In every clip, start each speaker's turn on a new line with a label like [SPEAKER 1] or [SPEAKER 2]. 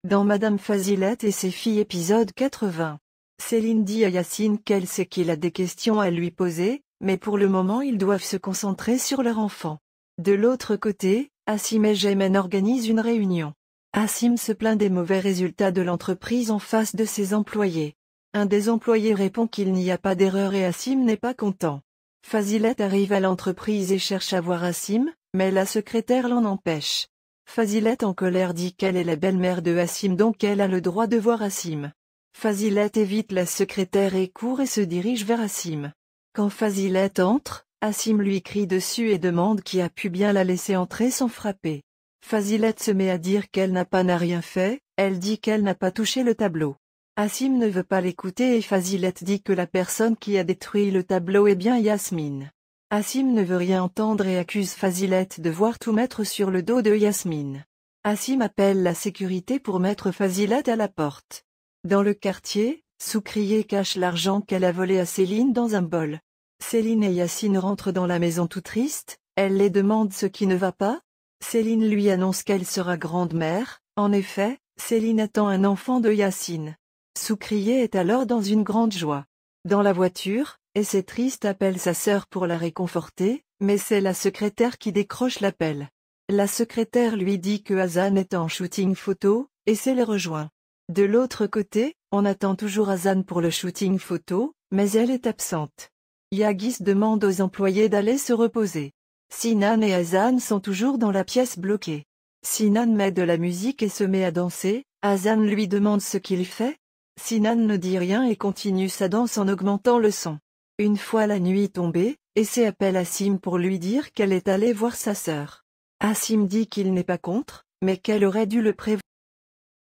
[SPEAKER 1] Dans Madame Fazilette et ses filles épisode 80. Céline dit à Yacine qu'elle sait qu'il a des questions à lui poser, mais pour le moment ils doivent se concentrer sur leur enfant. De l'autre côté, Hassim et Jaymen organisent une réunion. Hassim se plaint des mauvais résultats de l'entreprise en face de ses employés. Un des employés répond qu'il n'y a pas d'erreur et Hassim n'est pas content. Fazilette arrive à l'entreprise et cherche à voir Hassim, mais la secrétaire l'en empêche. Fazilette en colère dit qu'elle est la belle-mère de Hassim donc elle a le droit de voir Hassim. Fazilette évite la secrétaire et court et se dirige vers Hassim. Quand Fazilette entre, Hassim lui crie dessus et demande qui a pu bien la laisser entrer sans frapper. Fazilette se met à dire qu'elle n'a rien fait, elle dit qu'elle n'a pas touché le tableau. Hassim ne veut pas l'écouter et Fazilette dit que la personne qui a détruit le tableau est bien Yasmine. Hassim ne veut rien entendre et accuse Fazilette de voir tout mettre sur le dos de Yasmine. Hassim appelle la sécurité pour mettre Fazilette à la porte. Dans le quartier, Soukriye cache l'argent qu'elle a volé à Céline dans un bol. Céline et Yacine rentrent dans la maison tout tristes, elle les demande ce qui ne va pas. Céline lui annonce qu'elle sera grande-mère, en effet, Céline attend un enfant de Yacine. Soukriye est alors dans une grande joie. Dans la voiture, et c'est triste appelle sa sœur pour la réconforter, mais c'est la secrétaire qui décroche l'appel. La secrétaire lui dit que Hassan est en shooting photo, et c'est les rejoint. De l'autre côté, on attend toujours Hassan pour le shooting photo, mais elle est absente. Yagis demande aux employés d'aller se reposer. Sinan et Hassan sont toujours dans la pièce bloquée. Sinan met de la musique et se met à danser, Hassan lui demande ce qu'il fait. Sinan ne dit rien et continue sa danse en augmentant le son. Une fois la nuit tombée, Essé appelle Hassim pour lui dire qu'elle est allée voir sa sœur. Hassim dit qu'il n'est pas contre, mais qu'elle aurait dû le prévenir.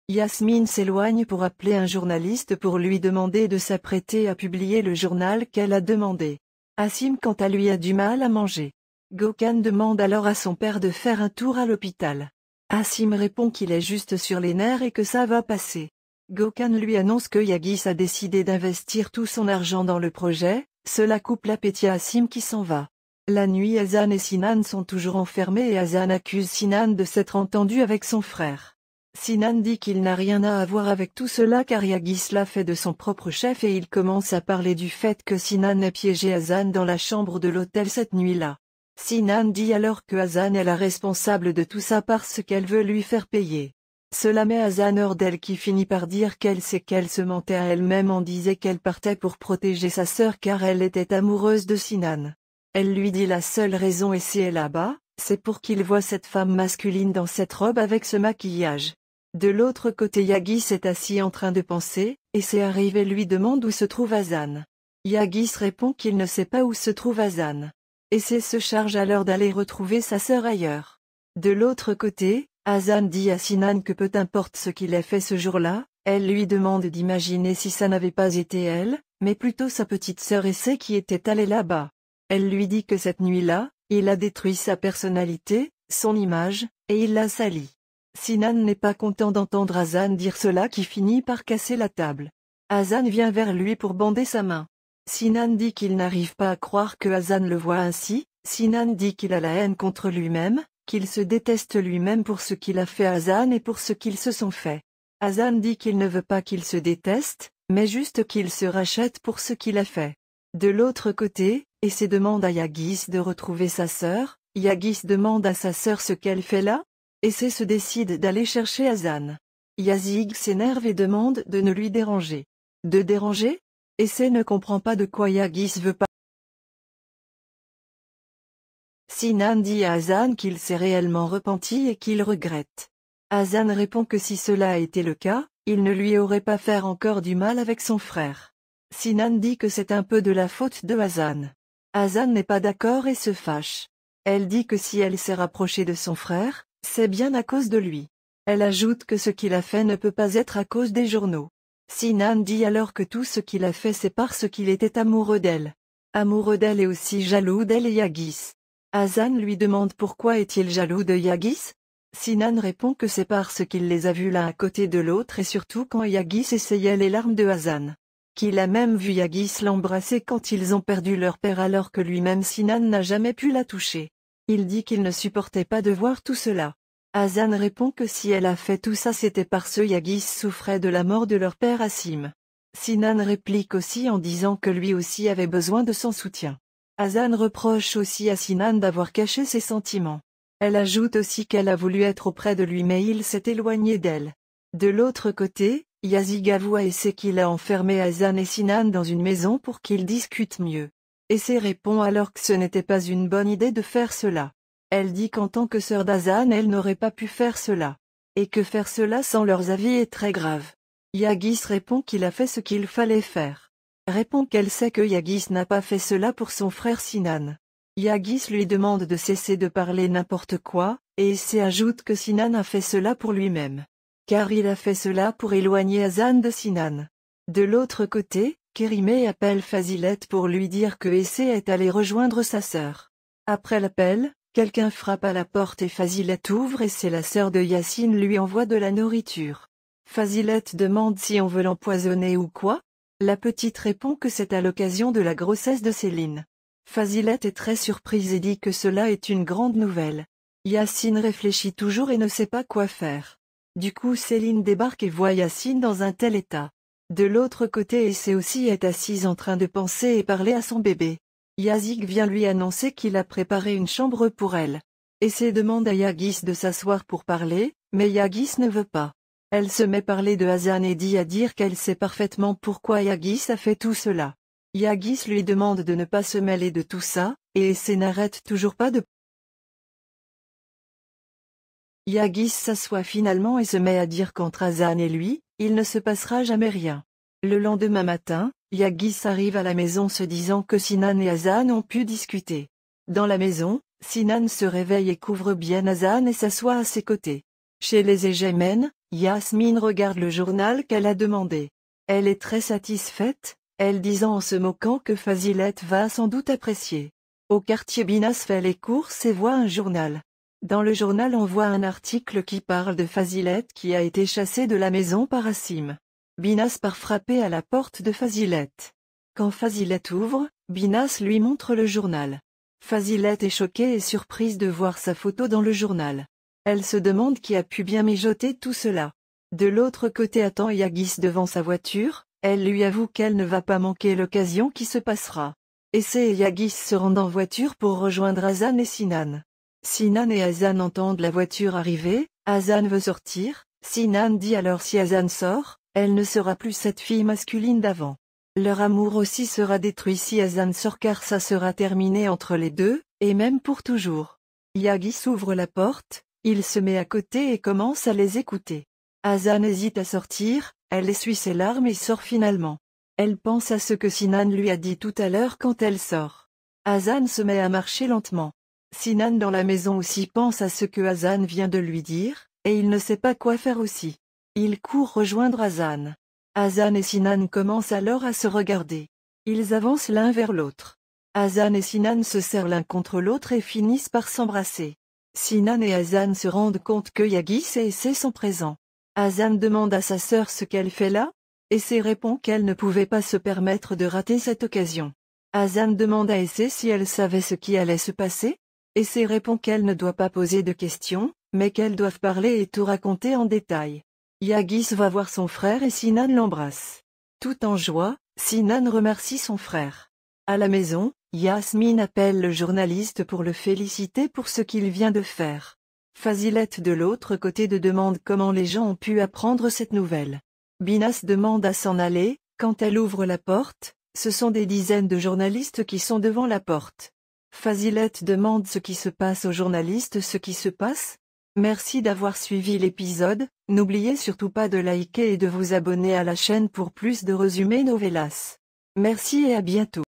[SPEAKER 1] Yasmine s'éloigne pour appeler un journaliste pour lui demander de s'apprêter à publier le journal qu'elle a demandé. Hassim quant à lui a du mal à manger. Gökhan demande alors à son père de faire un tour à l'hôpital. Hassim répond qu'il est juste sur les nerfs et que ça va passer. Gökhan lui annonce que Yagis a décidé d'investir tout son argent dans le projet, cela coupe l'appétit à Hassim qui s'en va. La nuit Hassan et Sinan sont toujours enfermés et Hassan accuse Sinan de s'être entendu avec son frère. Sinan dit qu'il n'a rien à voir avec tout cela car Yagis l'a fait de son propre chef et il commence à parler du fait que Sinan ait piégé Hassan dans la chambre de l'hôtel cette nuit-là. Sinan dit alors que Hassan est la responsable de tout ça parce qu'elle veut lui faire payer. Cela met Hassan hors d'elle qui finit par dire qu'elle sait qu'elle se mentait à elle-même en disait qu'elle partait pour protéger sa sœur car elle était amoureuse de Sinan. Elle lui dit la seule raison et si elle là-bas, c'est pour qu'il voit cette femme masculine dans cette robe avec ce maquillage. De l'autre côté Yagis est assis en train de penser, et c'est arrivé lui demande où se trouve Hassan. Yagis répond qu'il ne sait pas où se trouve Hassan. Et c'est se charge alors d'aller retrouver sa sœur ailleurs. De l'autre côté, Hassan dit à Sinan que peu importe ce qu'il ait fait ce jour-là, elle lui demande d'imaginer si ça n'avait pas été elle, mais plutôt sa petite sœur Essé qui était allée là-bas. Elle lui dit que cette nuit-là, il a détruit sa personnalité, son image, et il l'a salie. Sinan n'est pas content d'entendre Hassan dire cela qui finit par casser la table. Hassan vient vers lui pour bander sa main. Sinan dit qu'il n'arrive pas à croire que Hassan le voit ainsi, Sinan dit qu'il a la haine contre lui-même, qu'il se déteste lui-même pour ce qu'il a fait à Hassan et pour ce qu'ils se sont fait. Hassan dit qu'il ne veut pas qu'il se déteste, mais juste qu'il se rachète pour ce qu'il a fait. De l'autre côté, Essé demande à Yagis de retrouver sa sœur, Yagis demande à sa sœur ce qu'elle fait là. Essé se décide d'aller chercher Hassan. Yazig s'énerve et demande de ne lui déranger. De déranger? Essé ne comprend pas de quoi Yagis veut pas. Sinan dit à Hassan qu'il s'est réellement repenti et qu'il regrette. Hassan répond que si cela a été le cas, il ne lui aurait pas fait encore du mal avec son frère. Sinan dit que c'est un peu de la faute de Hassan. Hassan n'est pas d'accord et se fâche. Elle dit que si elle s'est rapprochée de son frère, c'est bien à cause de lui. Elle ajoute que ce qu'il a fait ne peut pas être à cause des journaux. Sinan dit alors que tout ce qu'il a fait c'est parce qu'il était amoureux d'elle. Amoureux d'elle et aussi jaloux d'elle et Yagis. Hassan lui demande pourquoi est-il jaloux de Yagis? Sinan répond que c'est parce qu'il les a vus l'un à côté de l'autre et surtout quand Yagis essayait les larmes de Hassan. Qu'il a même vu Yagis l'embrasser quand ils ont perdu leur père alors que lui-même Sinan n'a jamais pu la toucher. Il dit qu'il ne supportait pas de voir tout cela. Hazan répond que si elle a fait tout ça c'était parce que Yagis souffrait de la mort de leur père Asim. Sinan réplique aussi en disant que lui aussi avait besoin de son soutien. Hazan reproche aussi à Sinan d'avoir caché ses sentiments. Elle ajoute aussi qu'elle a voulu être auprès de lui mais il s'est éloigné d'elle. De l'autre côté, Yazig avoue à Essay qu'il a enfermé Hazan et Sinan dans une maison pour qu'ils discutent mieux. Essay répond alors que ce n'était pas une bonne idée de faire cela. Elle dit qu'en tant que sœur d'Hazan elle n'aurait pas pu faire cela. Et que faire cela sans leurs avis est très grave. Yagis répond qu'il a fait ce qu'il fallait faire. Répond qu'elle sait que Yagis n'a pas fait cela pour son frère Sinan. Yagis lui demande de cesser de parler n'importe quoi, et Essay ajoute que Sinan a fait cela pour lui-même. Car il a fait cela pour éloigner Hazan de Sinan. De l'autre côté, Kerimé appelle Fazilet pour lui dire que Essay est allé rejoindre sa sœur. Après l'appel, quelqu'un frappe à la porte et Fazilet ouvre et c'est la sœur de Yacine lui envoie de la nourriture. Fazilet demande si on veut l'empoisonner ou quoi. La petite répond que c'est à l'occasion de la grossesse de Céline. Fazilet est très surprise et dit que cela est une grande nouvelle. Yacine réfléchit toujours et ne sait pas quoi faire. Du coup Céline débarque et voit Yacine dans un tel état. De l'autre côté Essay aussi est assise en train de penser et parler à son bébé. Yazig vient lui annoncer qu'il a préparé une chambre pour elle. Essay demande à Yagis de s'asseoir pour parler, mais Yagis ne veut pas. Elle se met à parler de Hazan et dit à dire qu'elle sait parfaitement pourquoi Yagis a fait tout cela. Yagis lui demande de ne pas se mêler de tout ça, et Essay n'arrête toujours pas de... Yagis s'assoit finalement et se met à dire qu'entre Hazan et lui, il ne se passera jamais rien. Le lendemain matin, Yagis arrive à la maison se disant que Sinan et Hazan ont pu discuter. Dans la maison, Sinan se réveille et couvre bien Hazan et s'assoit à ses côtés. Chez les Egemen, Yasmine regarde le journal qu'elle a demandé. Elle est très satisfaite, elle disant en se moquant que Fazilet va sans doute apprécier. Au quartier Binas fait les courses et voit un journal. Dans le journal on voit un article qui parle de Fazilet qui a été chassée de la maison par Asim. Binas part frapper à la porte de Fazilet. Quand Fazilet ouvre, Binas lui montre le journal. Fazilet est choquée et surprise de voir sa photo dans le journal. Elle se demande qui a pu bien mijoter tout cela. De l'autre côté attend Yagis devant sa voiture, elle lui avoue qu'elle ne va pas manquer l'occasion qui se passera. Essay et Yagis se rendent en voiture pour rejoindre Hazan et Sinan. Sinan et Hazan entendent la voiture arriver, Hazan veut sortir, Sinan dit alors si Hazan sort, elle ne sera plus cette fille masculine d'avant. Leur amour aussi sera détruit si Hazan sort car ça sera terminé entre les deux, et même pour toujours. Yagis ouvre la porte, il se met à côté et commence à les écouter. Hazan hésite à sortir, elle essuie ses larmes et sort finalement. Elle pense à ce que Sinan lui a dit tout à l'heure quand elle sort. Hazan se met à marcher lentement. Sinan dans la maison aussi pense à ce que Hazan vient de lui dire, et il ne sait pas quoi faire aussi. Il court rejoindre Hazan. Hazan et Sinan commencent alors à se regarder. Ils avancent l'un vers l'autre. Hazan et Sinan se serrent l'un contre l'autre et finissent par s'embrasser. Sinan et Hazan se rendent compte que Yagis et Essay sont présents. Hazan demande à sa sœur ce qu'elle fait là. Essay répond qu'elle ne pouvait pas se permettre de rater cette occasion. Hazan demande à Essay si elle savait ce qui allait se passer. Essay répond qu'elle ne doit pas poser de questions, mais qu'elles doivent parler et tout raconter en détail. Yagis va voir son frère et Sinan l'embrasse. Tout en joie, Sinan remercie son frère. À la maison, Yasmine appelle le journaliste pour le féliciter pour ce qu'il vient de faire. Fazilet de l'autre côté demande comment les gens ont pu apprendre cette nouvelle. Binas demande à s'en aller, quand elle ouvre la porte, ce sont des dizaines de journalistes qui sont devant la porte. Fazilet demande ce qui se passe aux journalistes ce qui se passe. Merci d'avoir suivi l'épisode, n'oubliez surtout pas de liker et de vous abonner à la chaîne pour plus de résumés novelas. Merci et à bientôt.